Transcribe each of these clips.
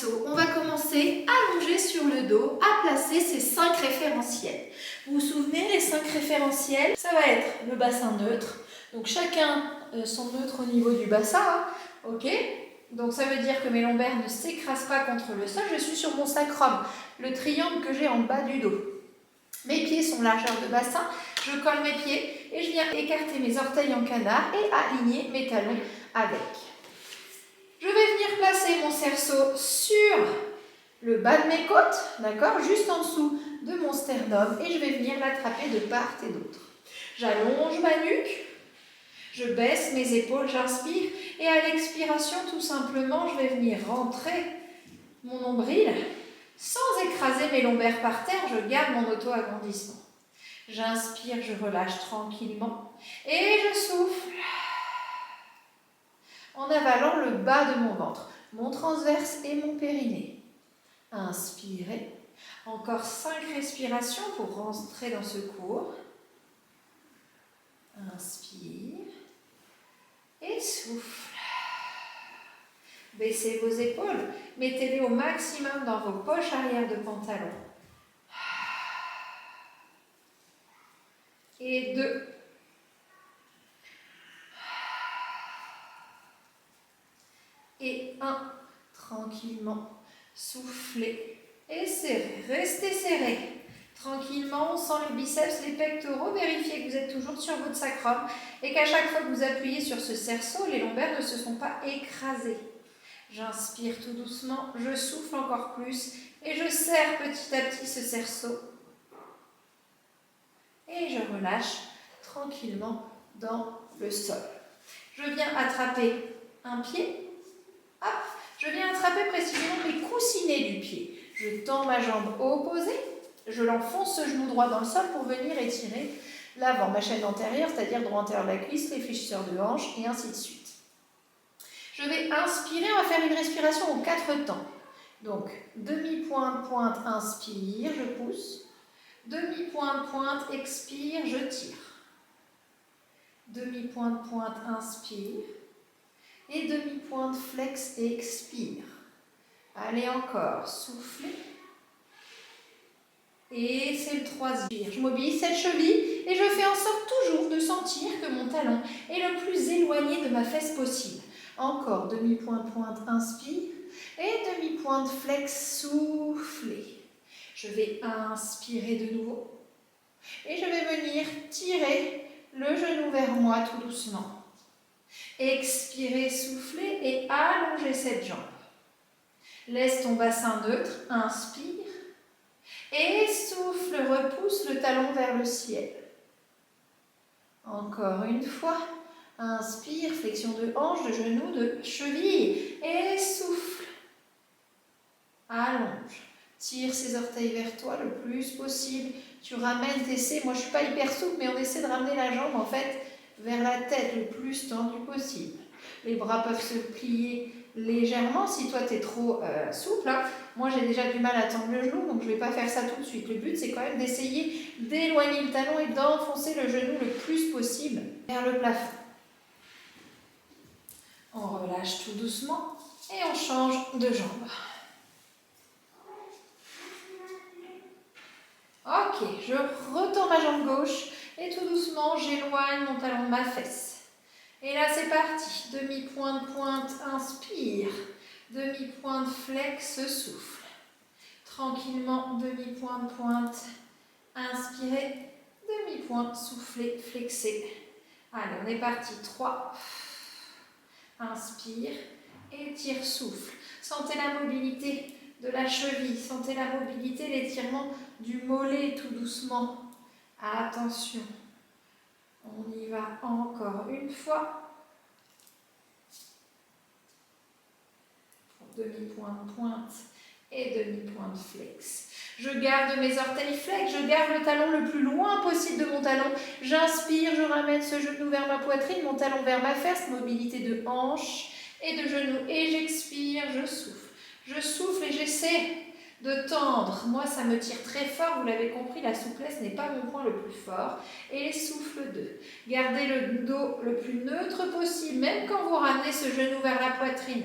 cerceau, on va commencer allongé sur le dos à placer ces 5 référentiels. Vous vous souvenez, les 5 référentiels, ça va être le bassin neutre. Donc chacun son neutre au niveau du bassin, hein, ok? Donc ça veut dire que mes lombaires ne s'écrasent pas contre le sol, je suis sur mon sacrum, le triangle que j'ai en bas du dos. Mes pieds sont largeur de bassin, je colle mes pieds et je viens écarter mes orteils en canard et aligner mes talons avec. Je vais venir placer mon cerceau sur le bas de mes côtes, d'accord, juste en dessous de mon sternum et je vais venir l'attraper de part et d'autre. J'allonge ma nuque, je baisse mes épaules, j'inspire et à l'expiration, tout simplement, je vais venir rentrer mon nombril sans écraser mes lombaires par terre, je garde mon auto-agrandissement. J'inspire, je relâche tranquillement et je souffle en avalant le bas de mon ventre, mon transverse et mon périnée. Inspirez. Encore 5 respirations pour rentrer dans ce cours. Inspire et souffle. Baissez vos épaules, mettez-les au maximum dans vos poches arrière de pantalon. Et 2. Et 1. Tranquillement, soufflez et serrez. Restez serré. Tranquillement, on sent les biceps, les pectoraux. Vérifiez que vous êtes toujours sur votre sacrum et qu'à chaque fois que vous appuyez sur ce cerceau, les lombaires ne se sont pas écrasés. J'inspire tout doucement, je souffle encore plus et je serre petit à petit ce cerceau. Et je relâche tranquillement dans le sol. Je viens attraper un pied. Hop, je viens attraper précisément les coussinets du pied. Je tends ma jambe opposée, je l'enfonce ce genou droit dans le sol pour venir étirer l'avant, ma chaîne antérieure, c'est-à-dire droit antérieur de la cuisse, les fléchisseurs de hanche et ainsi de suite. Je vais inspirer, on va faire une respiration aux 4 temps. Donc, demi-pointe, pointe, inspire, je pousse. Demi-pointe, pointe, expire, je tire. Demi-pointe, pointe, inspire. Et demi-pointe, flex et expire. Allez encore, soufflez. Et c'est le 3e. Je mobilise cette cheville et je fais en sorte toujours de sentir que mon talon est le plus éloigné de ma fesse possible. Encore, demi-pointe, pointe, inspire. Et demi-pointe, flex, soufflez. Je vais inspirer de nouveau. Et je vais venir tirer le genou vers moi tout doucement. Expirez, soufflez et allongez cette jambe. Laisse ton bassin neutre, inspire. Et souffle, repousse le talon vers le ciel. Encore une fois. Inspire, flexion de hanche, de genou, de cheville. Et souffle. Allonge. Tire ses orteils vers toi le plus possible. Tu ramènes, t'essaies. Moi, je ne suis pas hyper souple, mais on essaie de ramener la jambe, en fait, vers la tête le plus tendu possible. Les bras peuvent se plier légèrement si toi, tu es trop souple. Hein. Moi, j'ai déjà du mal à tendre le genou, donc je ne vais pas faire ça tout de suite. Le but, c'est quand même d'essayer d'éloigner le talon et d'enfoncer le genou le plus possible vers le plafond. On relâche tout doucement et on change de jambe. Ok, je retends ma jambe gauche et tout doucement, j'éloigne mon talon de ma fesse. Et là, c'est parti. Demi-pointe, pointe, inspire. Demi-pointe, flex, souffle. Tranquillement, demi-pointe, pointe, inspirez. Demi-pointe, soufflez, flexez. Allez, on est parti. 3. Inspire, étire, souffle. Sentez la mobilité de la cheville, sentez la mobilité, l'étirement du mollet tout doucement. Attention, on y va encore une fois. Demi-pointe, pointe et demi-pointe flex. Je garde mes orteils flex, je garde le talon le plus loin possible de mon talon. J'inspire, je ramène ce genou vers ma poitrine, mon talon vers ma fesse, mobilité de hanche et de genou. Et j'expire, je souffle. Je souffle et j'essaie de tendre. Moi, ça me tire très fort, vous l'avez compris, la souplesse n'est pas mon point le plus fort. Et souffle 2. Gardez le dos le plus neutre possible, même quand vous ramenez ce genou vers la poitrine.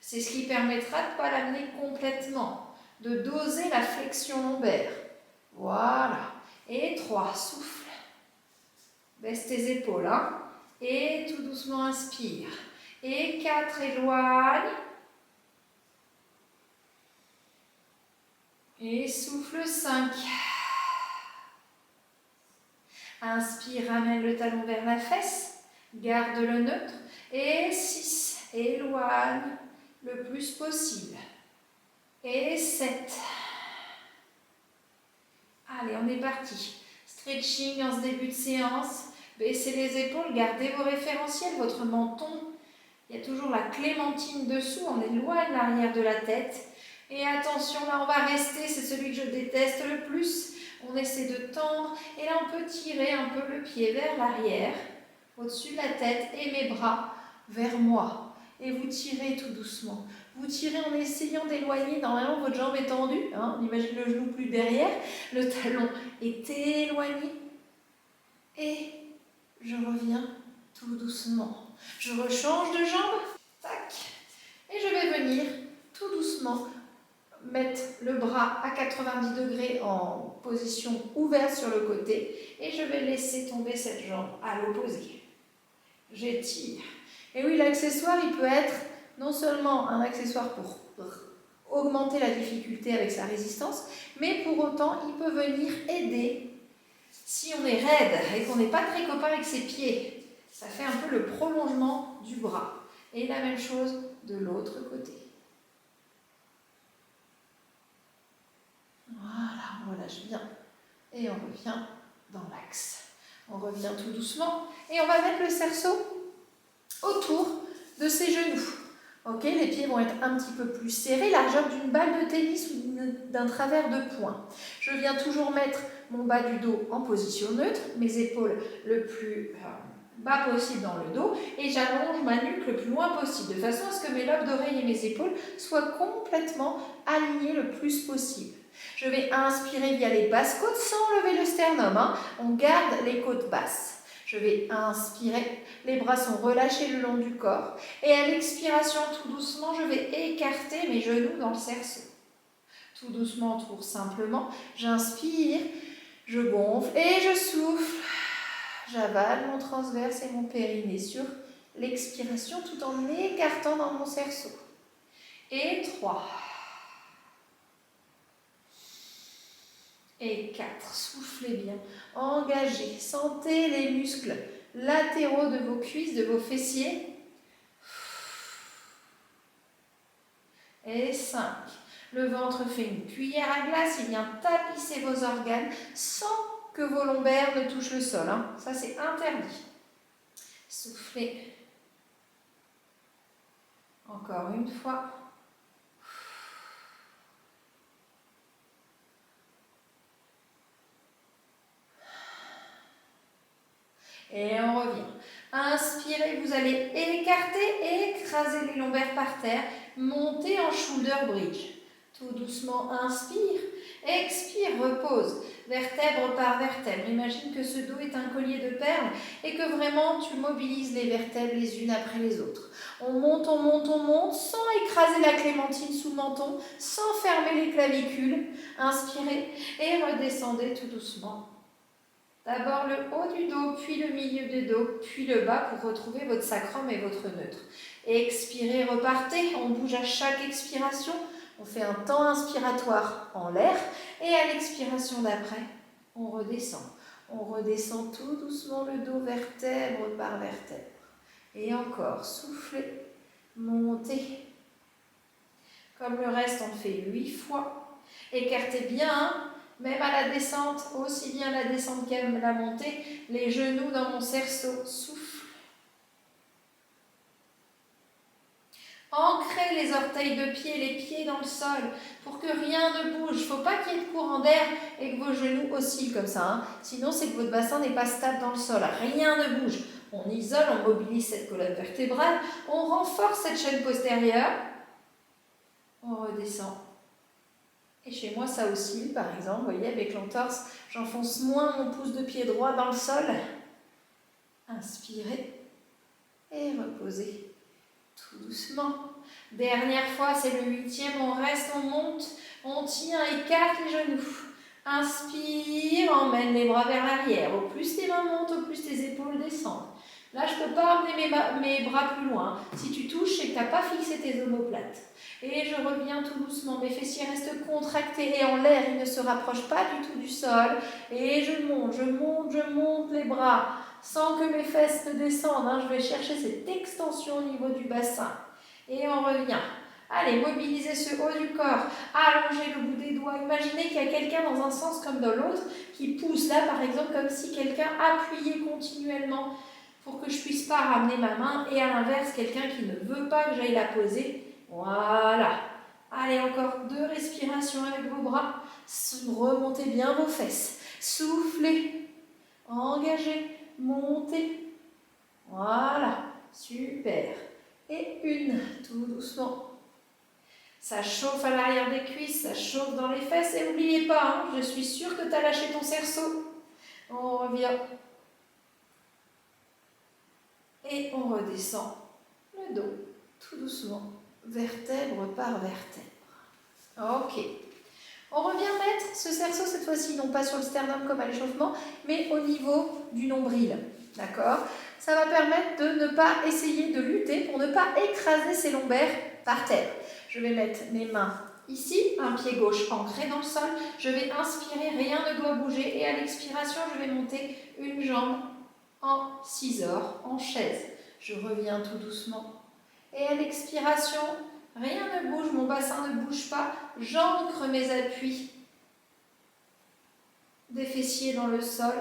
C'est ce qui permettra de ne pas l'amener complètement, de doser la flexion lombaire. Voilà. Et 3, souffle. Baisse tes épaules. Hein. Et tout doucement, inspire. Et 4, éloigne. Et souffle 5. Inspire, ramène le talon vers la fesse. Garde le neutre. Et 6, éloigne le plus possible. Et 7. Allez, on est parti. Stretching en ce début de séance. Baissez les épaules, gardez vos référentiels, votre menton. Il y a toujours la clémentine dessous, on éloigne l'arrière de la tête. Et attention, là on va rester, c'est celui que je déteste le plus. On essaie de tendre et là on peut tirer un peu le pied vers l'arrière, au-dessus de la tête et mes bras vers moi. Et vous tirez tout doucement. Vous tirez en essayant d'éloigner, normalement votre jambe est tendue, hein, on imagine le genou plus derrière, le talon est éloigné. Et je reviens tout doucement. Je rechange de jambe, tac, et je vais venir tout doucement mettre le bras à 90 degrés en position ouverte sur le côté et je vais laisser tomber cette jambe à l'opposé. J'étire. Et oui, l'accessoire, il peut être non seulement un accessoire pour augmenter la difficulté avec sa résistance, mais pour autant, il peut venir aider si on est raide et qu'on n'est pas très copain avec ses pieds. Ça fait un peu le prolongement du bras. Et la même chose de l'autre côté. Voilà, on relâche bien. Et on revient dans l'axe. On revient tout doucement. Et on va mettre le cerceau autour de ses genoux. Ok, les pieds vont être un petit peu plus serrés, largeur d'une balle de tennis ou d'un travers de poing. Je viens toujours mettre mon bas du dos en position neutre, mes épaules le plus bas possible dans le dos et j'allonge ma nuque le plus loin possible, de façon à ce que mes lobes d'oreille et mes épaules soient complètement alignés le plus possible. Je vais inspirer via les basses côtes sans lever le sternum, hein. On garde les côtes basses. Je vais inspirer, les bras sont relâchés le long du corps et à l'expiration, tout doucement, je vais écarter mes genoux dans le cerceau. Tout doucement, tout simplement, j'inspire, je gonfle et je souffle. J'avale mon transverse et mon périnée sur l'expiration tout en écartant dans mon cerceau. Et 3. Et 4. Soufflez bien. Engagez. Sentez les muscles latéraux de vos cuisses, de vos fessiers. Et 5. Le ventre fait une cuillère à glace. Il vient tapisser vos organes sans que vos lombaires ne touchent le sol. Hein. Ça, c'est interdit. Soufflez. Encore une fois. Et on revient. Inspirez, vous allez écarter, écraser les lombaires par terre, monter en shoulder bridge. Tout doucement, inspire, expire, repose, vertèbre par vertèbre. Imagine que ce dos est un collier de perles et que vraiment tu mobilises les vertèbres les unes après les autres. On monte, on monte, on monte, sans écraser la clémentine sous le menton, sans fermer les clavicules. Inspirez et redescendez tout doucement. D'abord le haut du dos, puis le milieu du dos, puis le bas pour retrouver votre sacrum et votre neutre. Expirez, repartez, on bouge à chaque expiration. On fait un temps inspiratoire en l'air et à l'expiration d'après, on redescend. On redescend tout doucement le dos, vertèbre par vertèbre. Et encore, soufflez, montez. Comme le reste, on fait 8 fois. Écartez bien, hein. Même à la descente, aussi bien la descente qu'à la montée, les genoux dans mon cerceau, souffle. Ancrez les orteils de pied, les pieds dans le sol, pour que rien ne bouge. Il ne faut pas qu'il y ait de courant d'air et que vos genoux oscillent comme ça. Hein. Sinon, c'est que votre bassin n'est pas stable dans le sol. Rien ne bouge. On isole, on mobilise cette colonne vertébrale, on renforce cette chaîne postérieure. On redescend. Et chez moi, ça oscille, par exemple, vous voyez, avec l'entorse, j'enfonce moins mon pouce de pied droit dans le sol. Inspirez et reposez tout doucement. Dernière fois, c'est le 8e. On reste, on monte, on tient, écarte les genoux. Inspire, emmène les bras vers l'arrière. Au plus tes mains montent, au plus tes épaules descendent. Là, je ne peux pas emmener mes bras plus loin. Si tu touches, c'est que tu n'as pas fixé tes omoplates. Et je reviens tout doucement. Mes fessiers restent contractés et en l'air. Ils ne se rapprochent pas du tout du sol. Et je monte les bras sans que mes fesses ne descendent. Je vais chercher cette extension au niveau du bassin. Et on revient. Allez, mobilisez ce haut du corps. Allongez le bout des doigts. Imaginez qu'il y a quelqu'un dans un sens comme dans l'autre qui pousse. Là, par exemple, comme si quelqu'un appuyait continuellement pour que je ne puisse pas ramener ma main. Et à l'inverse, quelqu'un qui ne veut pas que j'aille la poser. Voilà. Allez, encore 2 respirations avec vos bras. Remontez bien vos fesses. Soufflez. Engagez. Montez. Voilà. Super. Et une, tout doucement. Ça chauffe à l'arrière des cuisses, ça chauffe dans les fesses. Et n'oubliez pas, je suis sûre que tu as lâché ton cerceau. On revient. Et on redescend le dos, tout doucement, vertèbre par vertèbre. Ok. On revient mettre ce cerceau cette fois-ci, non pas sur le sternum comme à l'échauffement, mais au niveau du nombril. D'accord ? Ça va permettre de ne pas essayer de lutter pour ne pas écraser ses lombaires par terre. Je vais mettre mes mains ici, un pied gauche ancré dans le sol. Je vais inspirer, rien ne doit bouger. Et à l'expiration, je vais monter une jambe en scissor, en chaise. Je reviens tout doucement. Et à l'expiration, rien ne bouge, mon bassin ne bouge pas. J'ancre mes appuis des fessiers dans le sol.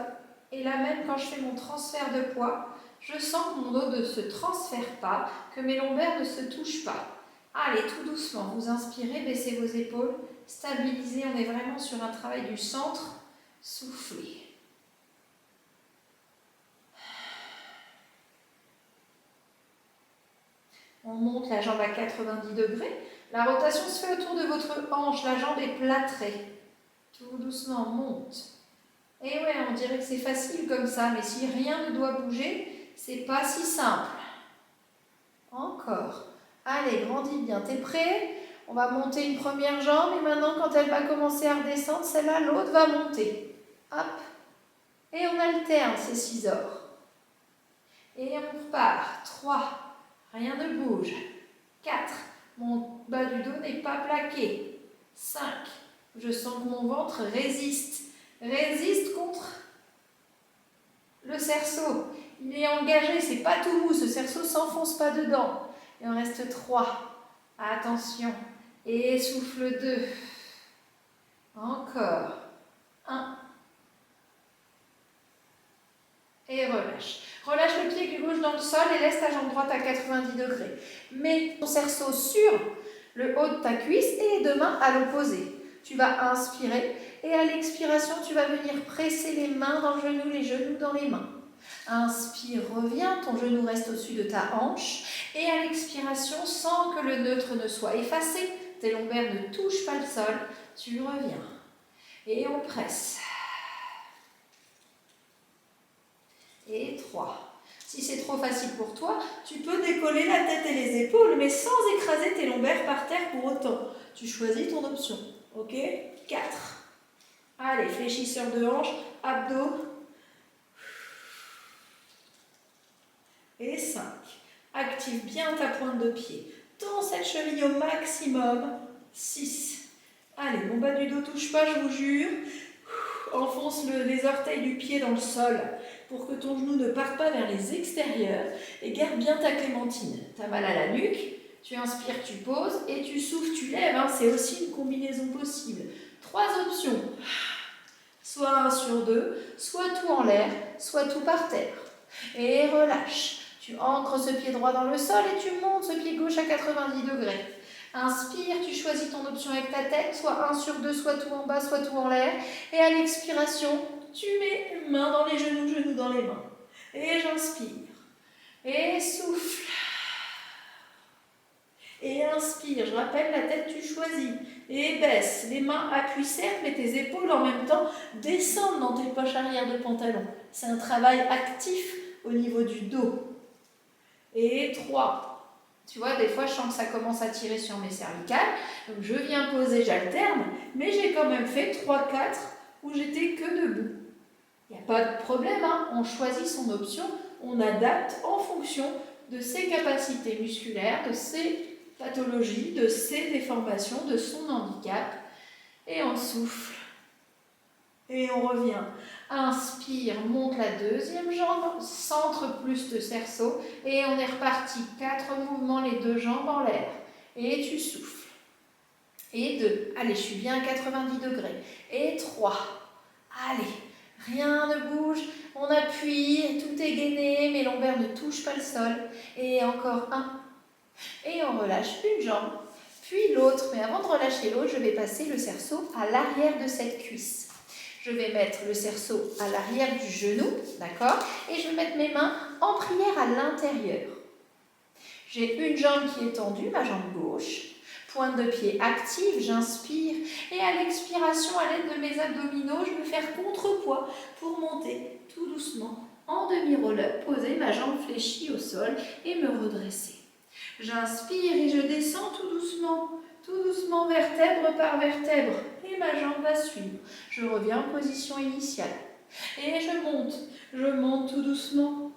Et là même, quand je fais mon transfert de poids, je sens que mon dos ne se transfère pas, que mes lombaires ne se touchent pas. Allez, tout doucement, vous inspirez, baissez vos épaules, stabilisez, on est vraiment sur un travail du centre. Soufflez. On monte la jambe à 90 degrés. La rotation se fait autour de votre hanche, la jambe est plâtrée. Tout doucement, monte. Et ouais, on dirait que c'est facile comme ça, mais si rien ne doit bouger, c'est pas si simple. Encore. Allez, grandis bien. T'es prêt? On va monter une première jambe et maintenant, quand elle va commencer à redescendre, celle-là, l'autre va monter. Hop. Et on alterne ces scissors. Et on repart. 3. Rien ne bouge. 4. Mon bas du dos n'est pas plaqué. 5. Je sens que mon ventre résiste. Résiste contre le cerceau. Il est engagé, c'est pas tout mou. Ce cerceau ne s'enfonce pas dedans. Il en reste 3. Attention. Et souffle 2. Encore. 1. Et relâche. Relâche le pied gauche dans le sol et laisse ta jambe droite à 90 degrés. Mets ton cerceau sur le haut de ta cuisse et les 2 mains à l'opposé. Tu vas inspirer et à l'expiration, tu vas venir presser les mains dans le genou, les genoux dans les mains. Inspire, reviens, ton genou reste au-dessus de ta hanche. Et à l'expiration, sans que le neutre ne soit effacé, tes lombaires ne touchent pas le sol, tu reviens. Et on presse. Et 3. Si c'est trop facile pour toi, tu peux décoller la tête et les épaules, mais sans écraser tes lombaires par terre pour autant. Tu choisis ton option. Ok ? 4. Allez, fléchisseur de hanche, abdos. Et 5. Active bien ta pointe de pied. Tends cette cheville au maximum. 6. Allez, mon bas du dos touche pas, je vous jure. Enfonce les orteils du pied dans le sol pour que ton genou ne parte pas vers les extérieurs et garde bien ta clémentine. Tu as mal à la nuque, tu inspires, tu poses et tu souffles, tu lèves. C'est aussi une combinaison possible. 3 options. Soit 1 sur 2, soit tout en l'air, soit tout par terre. Et relâche. Tu ancres ce pied droit dans le sol et tu montes ce pied gauche à 90 degrés. Inspire, tu choisis ton option avec ta tête, soit 1 sur 2, soit tout en bas, soit tout en l'air. Et à l'expiration, tu mets main dans les genoux, genoux dans les mains. Et j'inspire. Et souffle. Et inspire, je rappelle, la tête tu choisis. Et baisse, les mains appuient certes, mais tes épaules en même temps descendent dans tes poches arrière de pantalon. C'est un travail actif au niveau du dos. Et 3. Tu vois, des fois, je sens que ça commence à tirer sur mes cervicales. Donc, je viens poser, j'alterne, mais j'ai quand même fait 3-4 où j'étais que debout. Il n'y a pas de problème, hein. On choisit son option, on adapte en fonction de ses capacités musculaires, de ses pathologies, de ses déformations, de son handicap. Et on souffle. Et on revient. Inspire, monte la deuxième jambe, centre plus de cerceau. Et on est reparti. 4 mouvements, les 2 jambes en l'air. Et tu souffles. Et 2. Allez, je suis bien à 90 degrés. Et 3. Allez, rien ne bouge. On appuie, tout est gainé, mes lombaires ne touchent pas le sol. Et encore 1. Et on relâche une jambe, puis l'autre. Mais avant de relâcher l'autre, je vais passer le cerceau à l'arrière de cette cuisse. Je vais mettre le cerceau à l'arrière du genou, d'accord? Et je vais mettre mes mains en prière à l'intérieur. J'ai une jambe qui est tendue, ma jambe gauche. Pointe de pied active, j'inspire. Et à l'expiration, à l'aide de mes abdominaux, je vais faire contrepoids pour monter tout doucement en demi-roll-up, poser ma jambe fléchie au sol et me redresser. J'inspire et je descends tout doucement, vertèbre par vertèbre. Et ma jambe va suivre. Je reviens en position initiale. Et je monte tout doucement.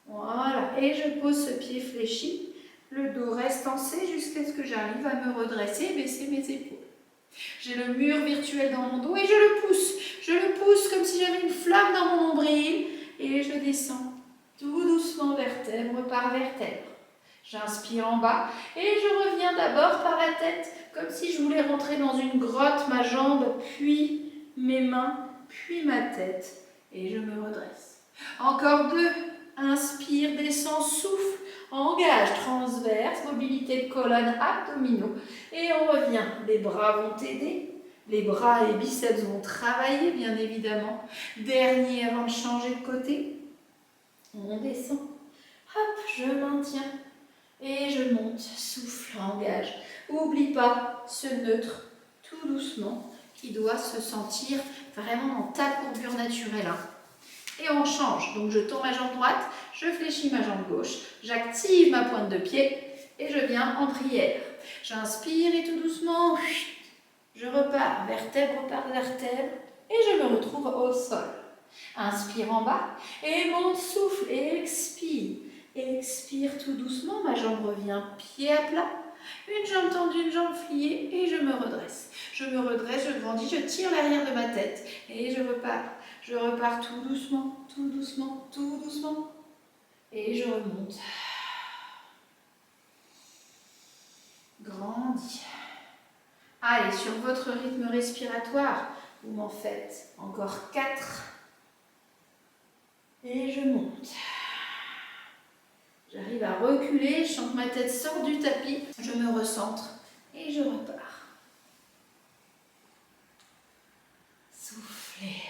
Voilà. Et je pose ce pied fléchi. Le dos reste tensé jusqu'à ce que j'arrive à me redresser et baisser mes épaules. J'ai le mur virtuel dans mon dos et je le pousse. Je le pousse comme si j'avais une flamme dans mon nombril. Et je descends tout doucement, vertèbre par vertèbre. J'inspire en bas et je reviens d'abord par la tête, comme si je voulais rentrer dans une grotte, ma jambe, puis mes mains, puis ma tête. Et je me redresse. Encore 2. Inspire, descends, souffle, engage, transverse, mobilité de colonne, abdominaux. Et on revient. Les bras vont t'aider. Les bras et biceps vont travailler, bien évidemment. Dernier avant de changer de côté. On descend. Hop, je maintiens. Et je monte, souffle, engage. Oublie pas ce neutre, tout doucement, qui doit se sentir vraiment dans ta courbure naturelle. Hein. Et on change. Donc je tourne ma jambe droite, je fléchis ma jambe gauche, j'active ma pointe de pied et je viens en prière. J'inspire et tout doucement, je repars vertèbre par vertèbre et je me retrouve au sol. Inspire en bas et monte, souffle et expire. Expire tout doucement, ma jambe revient pied à plat. Une jambe tendue, une jambe pliée et je me redresse. Je me redresse, je grandis, je tire l'arrière de ma tête et je repars. Je repars tout doucement, tout doucement, tout doucement. Et je remonte. Grandis. Allez, sur votre rythme respiratoire, vous m'en faites encore 4. Et je monte. J'arrive à reculer, je sens que ma tête sort du tapis. Je me recentre et je repars. Soufflez.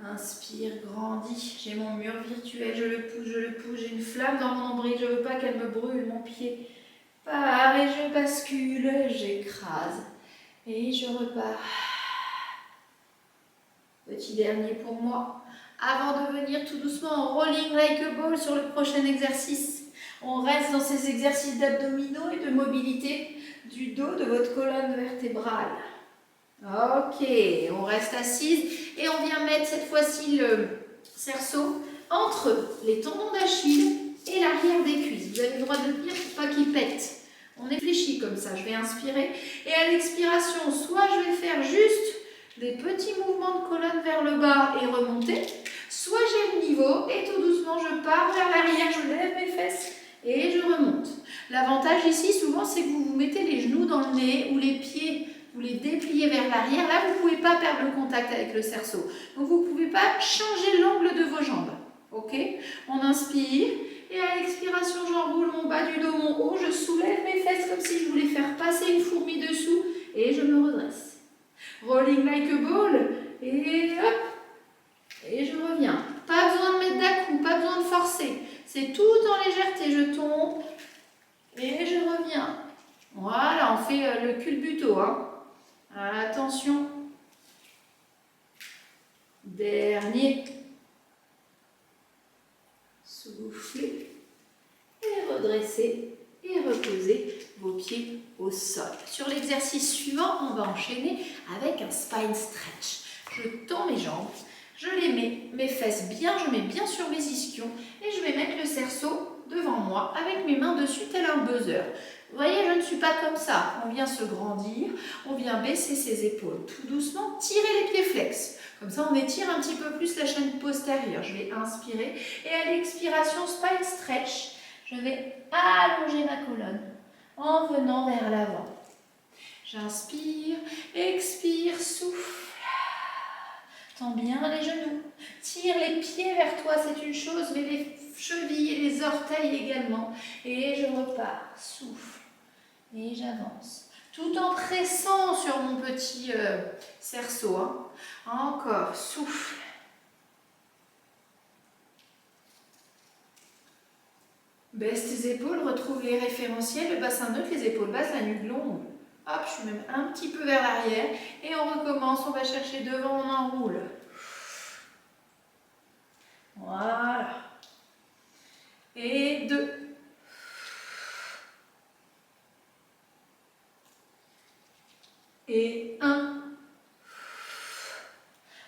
Inspire, grandis. J'ai mon mur virtuel, je le pousse, j'ai une flamme dans mon nombril, je ne veux pas qu'elle me brûle mon pied. Pars et je bascule, j'écrase et je repars. Petit dernier pour moi. Avant de venir tout doucement en rolling like a ball sur le prochain exercice, on reste dans ces exercices d'abdominaux et de mobilité du dos de votre colonne vertébrale. Ok, on reste assise et on vient mettre cette fois-ci le cerceau entre les tendons d'Achille et l'arrière des cuisses. Vous avez le droit de le tenir pour pas qu'il pète. On est fléchi comme ça, je vais inspirer et à l'expiration, soit je vais faire juste des petits mouvements de colonne vers le bas et remonter, soit j'ai le niveau et tout doucement je pars vers l'arrière, je lève mes fesses et je remonte. L'avantage ici souvent c'est que vous vous mettez les genoux dans le nez ou les pieds, vous les dépliez vers l'arrière. Là vous ne pouvez pas perdre le contact avec le cerceau. Donc vous ne pouvez pas changer l'angle de vos jambes. Ok? On inspire et à l'expiration j'enroule mon bas du dos, mon haut, je soulève mes fesses comme si je voulais faire passer une fourmi dessous et je me redresse. Rolling like a ball, et hop, et je reviens. Pas besoin de mettre d'à-coups, pas besoin de forcer. C'est tout en légèreté, je tombe, et je reviens. Voilà, on fait le culbuto. Hein. Attention. Dernier. redresser et reposer vos pieds au sol. Sur l'exercice suivant, on va enchaîner avec un spine stretch. Je tends mes jambes, je les mets, mes fesses bien, je mets bien sur mes ischions et je vais mettre le cerceau devant moi avec mes mains dessus tel un buzzer. Vous voyez, je ne suis pas comme ça. On vient se grandir, on vient baisser ses épaules tout doucement, tirer les pieds flex. Comme ça, on étire un petit peu plus la chaîne postérieure. Je vais inspirer et à l'expiration, spine stretch, je vais allonger ma colonne en venant vers l'avant. J'inspire, expire, souffle. Tends bien les genoux. Tire les pieds vers toi, c'est une chose, mais les chevilles et les orteils également. Et je repars, souffle. Et j'avance. Tout en pressant sur mon petit cerceau. Hein. Encore, souffle. Baisse tes épaules, retrouve les référentiels, le bassin neutre, les épaules basses, la nuque longue. Hop, je suis même un petit peu vers l'arrière. Et on recommence, on va chercher devant, on enroule. Voilà. Et 2. Et 1.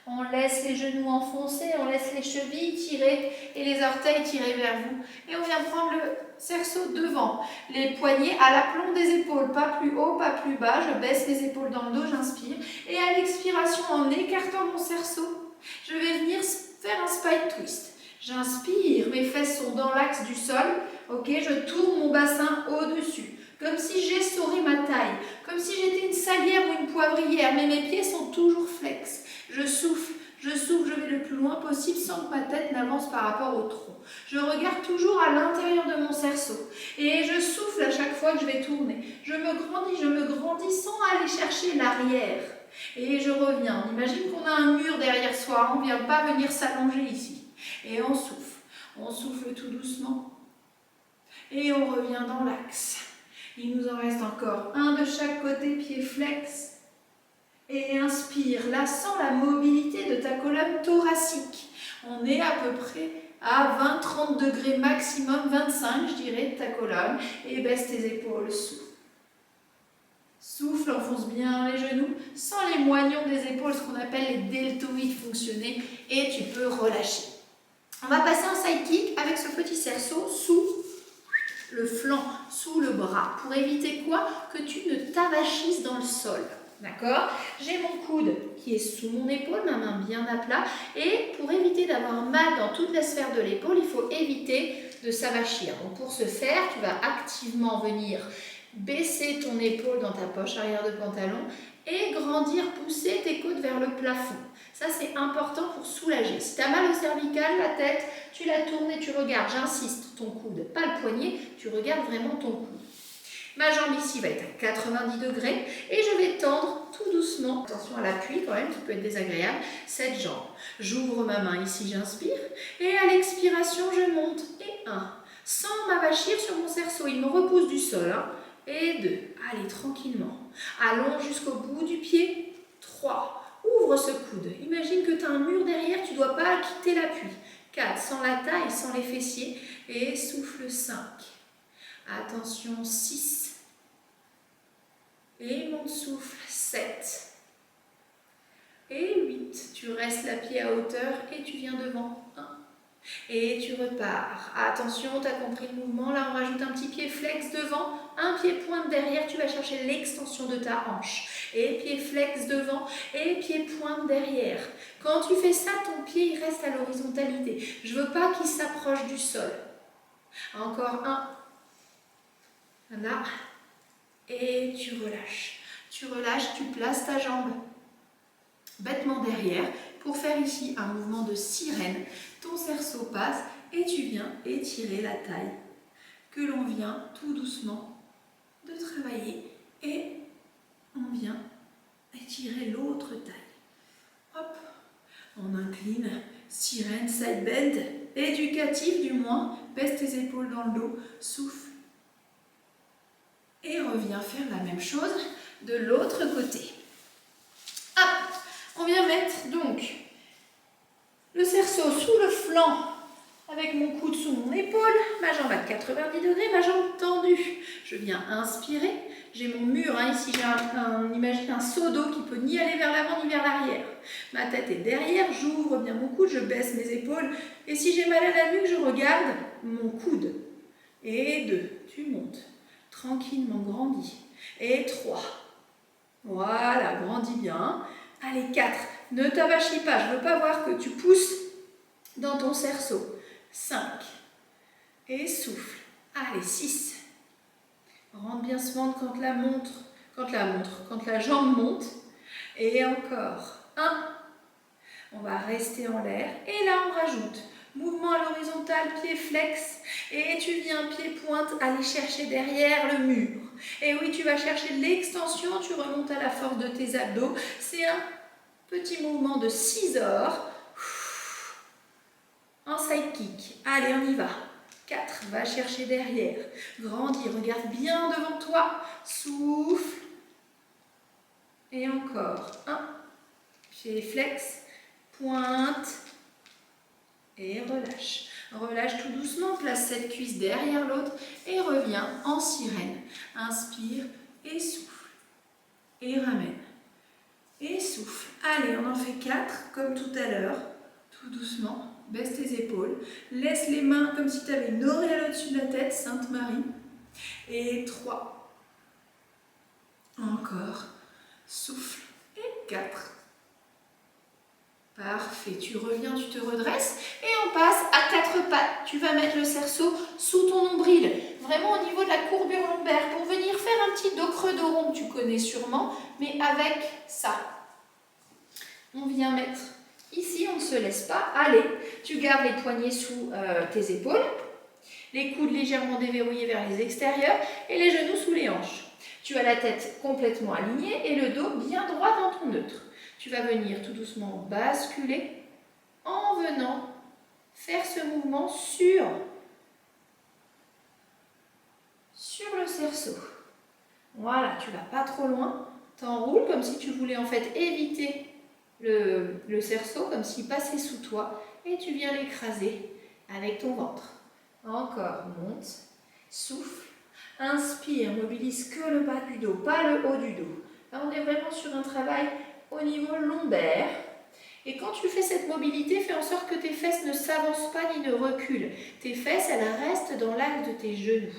On laisse les genoux enfoncés, on laisse les chevilles tirer et les orteils tirer vers vous. Et on vient prendre le cerceau devant. Les poignets à l'aplomb des épaules, pas plus haut, pas plus bas. Je baisse les épaules dans le dos, j'inspire. Et à l'expiration, en écartant mon cerceau, je vais venir faire un spine twist. J'inspire, mes fesses sont dans l'axe du sol. Ok, je tourne mon bassin au-dessus. Comme si j'essorais ma taille, comme si j'étais une salière ou une poivrière, mais mes pieds sont toujours flex. Je souffle, je vais le plus loin possible sans que ma tête n'avance par rapport au tronc. Je regarde toujours à l'intérieur de mon cerceau et je souffle à chaque fois que je vais tourner. Je me grandis sans aller chercher l'arrière. Et je reviens. On imagine qu'on a un mur derrière soi, on ne vient pas venir s'allonger ici. Et on souffle tout doucement. Et on revient dans l'axe. Il nous en reste encore un de chaque côté, pied flex. Et inspire, là, sens la mobilité de ta colonne thoracique. On est à peu près à 20-30 degrés maximum, 25 je dirais, de ta colonne. Et baisse tes épaules, souffle. Souffle, enfonce bien les genoux, sens les moignons des épaules, ce qu'on appelle les deltoïdes fonctionner. Et tu peux relâcher. On va passer en sidekick avec ce petit cerceau sous le flanc, sous le bras, pour éviter quoi? Que tu ne t'avachisses dans le sol. D'accord? J'ai mon coude qui est sous mon épaule, ma main bien à plat. Et pour éviter d'avoir mal dans toute la sphère de l'épaule, il faut éviter de s'avachir. Donc pour ce faire, tu vas activement venir baisser ton épaule dans ta poche arrière de pantalon et grandir, pousser tes côtes vers le plafond. Ça, c'est important pour soulager. Si tu as mal au cervical, la tête, tu la tournes et tu regardes. J'insiste, ton coude, pas le poignet, tu regardes vraiment ton coude. Ma jambe ici va être à 90 degrés et je vais tendre tout doucement. Attention à l'appui quand même, qui peut être désagréable. Cette jambe. J'ouvre ma main ici, j'inspire. Et à l'expiration, je monte. Et 1. Sans m'avachir sur mon cerceau, il me repousse du sol. Hein. Et 2. Allez, tranquillement. Allons jusqu'au bout du pied. 3. Ouvre ce coude. Imagine que tu as un mur derrière, tu ne dois pas quitter l'appui. 4. Sans la taille, sans les fessiers. Et souffle 5. Attention, 6. Et mon souffle, 7. Et 8. Tu restes la pied à hauteur et tu viens devant. 1. Et tu repars. Attention, tu as compris le mouvement. Là, on rajoute un petit pied flex devant. Un pied pointe derrière. Tu vas chercher l'extension de ta hanche. Et pied flex devant. Et pied pointe derrière. Quand tu fais ça, ton pied il reste à l'horizontalité. Je ne veux pas qu'il s'approche du sol. Encore 1. Là. Et tu relâches. Tu relâches, tu places ta jambe bêtement derrière pour faire ici un mouvement de sirène. Ton cerceau passe et tu viens étirer la taille que l'on vient tout doucement de travailler. Et on vient étirer l'autre taille. Hop, on incline, sirène, side bend, éducatif du moins. Baisse tes épaules dans le dos, souffle. Et reviens faire la même chose de l'autre côté. Hop, on vient mettre donc le cerceau sous le flanc avec mon coude sous mon épaule, ma jambe à 90 degrés, ma jambe tendue. Je viens inspirer. J'ai mon mur, hein, ici j'ai imagine un seau d'eau qui peut ni aller vers l'avant ni vers l'arrière. Ma tête est derrière, j'ouvre bien mon coude, je baisse mes épaules. Et si j'ai mal à la nuque, je regarde mon coude. Et 2, tu montes. Tranquillement, grandis. Et 3. Voilà, grandis bien. Allez, 4. Ne t'avachis pas, je ne veux pas voir que tu pousses dans ton cerceau. 5. Et souffle. Allez, 6. Rentre bien ce ventre quand la jambe monte. Et encore. 1. On va rester en l'air. Et là, on rajoute. Mouvement à l'horizontale, pied flex. Et tu viens, pied pointe, aller chercher derrière le mur. Et oui, tu vas chercher l'extension, tu remontes à la force de tes abdos. C'est un petit mouvement de 6 heures. En side kick. Allez, on y va. 4, va chercher derrière. Grandis, regarde bien devant toi. Souffle. Et encore. 1. Pied flex. Pointe. Et relâche. Relâche tout doucement. Place cette cuisse derrière l'autre. Et reviens en sirène. Inspire et souffle. Et ramène. Et souffle. Allez, on en fait 4, comme tout à l'heure. Tout doucement. Baisse tes épaules. Laisse les mains comme si tu avais une auréole au-dessus de la tête, Sainte Marie. Et 3. Encore. Souffle. Et 4. Parfait. Tu reviens, tu te redresses. Et on passe à 4 pattes. Tu vas mettre le cerceau sous ton nombril. Vraiment au niveau de la courbure lombaire. Pour venir faire un petit dos creux dos rond que tu connais sûrement. Mais avec ça. On vient mettre... Ici, on ne se laisse pas. Allez, tu gardes les poignets sous tes épaules, les coudes légèrement déverrouillés vers les extérieurs et les genoux sous les hanches. Tu as la tête complètement alignée et le dos bien droit dans ton neutre. Tu vas venir tout doucement basculer en venant faire ce mouvement sur le cerceau. Voilà, tu ne vas pas trop loin. T'enroules comme si tu voulais en fait éviter le cerceau, comme s'il passait sous toi, et tu viens l'écraser avec ton ventre. Encore, monte, souffle, inspire, mobilise que le bas du dos, pas le haut du dos. Là, on est vraiment sur un travail au niveau lombaire. Et quand tu fais cette mobilité, fais en sorte que tes fesses ne s'avancent pas ni ne reculent. Tes fesses, elles restent dans l'axe de tes genoux.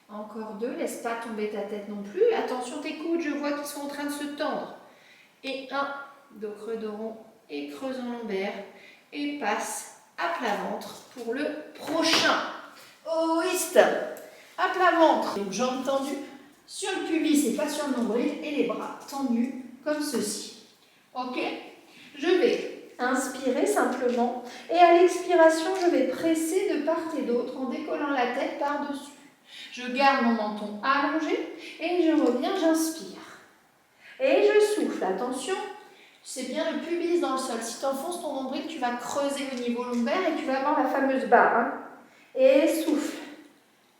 Encore 2, laisse pas tomber ta tête non plus. Attention, tes coudes, je vois qu'ils sont en train de se tendre. Et 1. Dos creux dos rond et creuse en lombaire et passe à plat ventre pour le prochain. Twist. À plat ventre, donc jambes tendues sur le pubis et pas sur le nombril et les bras tendus comme ceci. Ok? Je vais inspirer simplement et à l'expiration, je vais presser de part et d'autre en décollant la tête par-dessus. Je garde mon menton allongé et je reviens, j'inspire. Et je souffle, attention. C'est bien le pubis dans le sol. Si tu enfonces ton nombril, tu vas creuser au niveau lombaire et tu vas avoir la fameuse barre. Hein. Et souffle.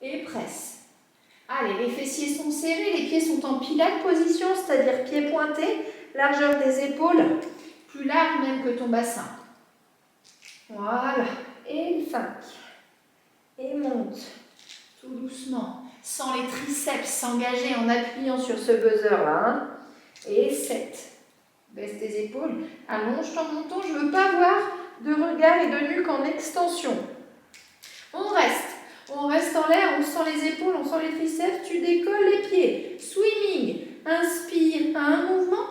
Et presse. Allez, les fessiers sont serrés, les pieds sont en pilates position, c'est-à-dire pieds pointés, largeur des épaules, plus large même que ton bassin. Voilà. Et 5. Et monte. Tout doucement. Sans les triceps s'engager en appuyant sur ce buzzer-là. Hein. Et 7. Baisse tes épaules, allonge ton menton, je ne veux pas avoir de regard et de nuque en extension. On reste en l'air, on sent les épaules, on sent les triceps, tu décolles les pieds. Swimming, inspire, un mouvement,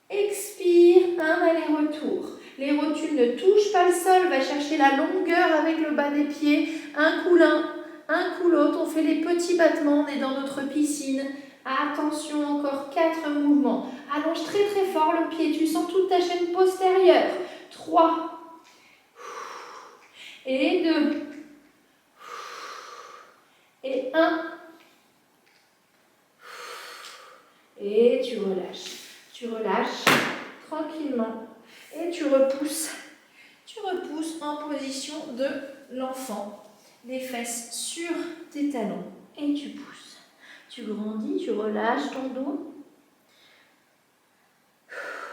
expire, un aller-retour. Les rotules ne touchent pas le sol, va chercher la longueur avec le bas des pieds, un coup l'un, un coup l'autre, on fait les petits battements, on est dans notre piscine. Attention, encore 4 mouvements. Allonge très très fort le pied, tu sens toute ta chaîne postérieure. 3. Et 2. Et 1. Et tu relâches. Tu relâches tranquillement. Et tu repousses. Tu repousses en position de l'enfant. Les fesses sur tes talons. Et tu pousses. Tu grandis, tu relâches ton dos.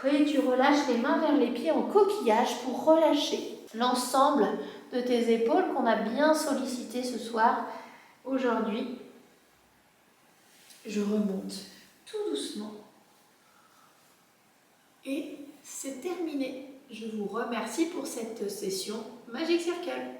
Et tu relâches les mains vers les pieds en coquillage pour relâcher l'ensemble de tes épaules qu'on a bien sollicité ce soir. Aujourd'hui, je remonte tout doucement. Et c'est terminé. Je vous remercie pour cette session Magic Circle.